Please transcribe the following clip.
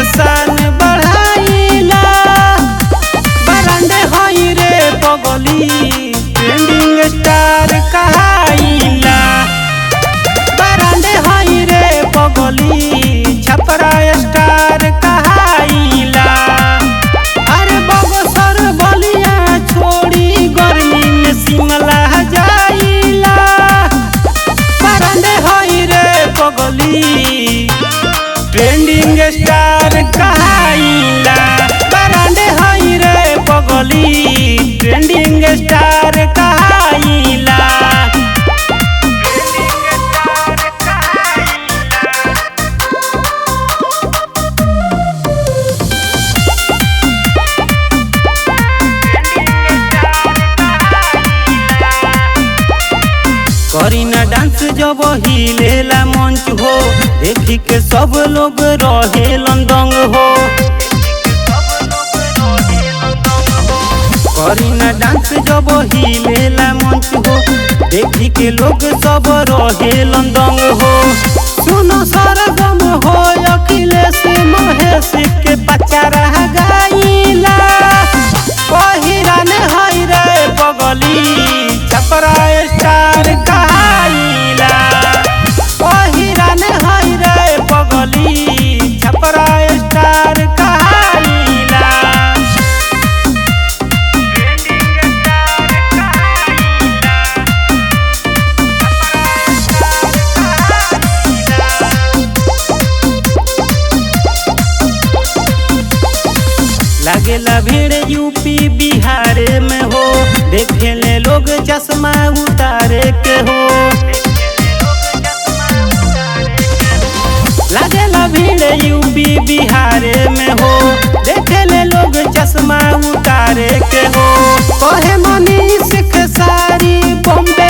के शान बढ़ाइला। बरांडे होई रे पगली ट्रेंडिंग स्टार कहाइला। बरांडे होई रे पगली छपरा स्टार कहाइला। अरे बगसर बलिया छोड़ी गर्मी में शिमला जाइला। बरांडे होई रे पगली ट्रेंडिंग स्टार कहाइला। बरांडे होई रे पगली ट्रेंडिंग स्टार कहाइला। करीना डांस जब हिलेला मंच हो, देखी के सब लोग रहेलन दंग हो। करीना डांस जब हिलेला मंच हो, देखी के लोग सब रहेलन दंग हो। सुनो सरगम हो अखिलेश महेश के पचारा गाइला। पहिरान हई रे पगली छपरा स्टार कहाइला। पहिरान हई रे पगली छपरा स्टार कहाइला। लागेला भीड़ यूपी बिहार में हो, देखे ले लोग चश्मा उतारे के हो। लागेला भीड़ यूपी बिहार में हो, देखे ले लोग चश्मा उतारे के हो। कहे मनीष खेसारी बॉम्बे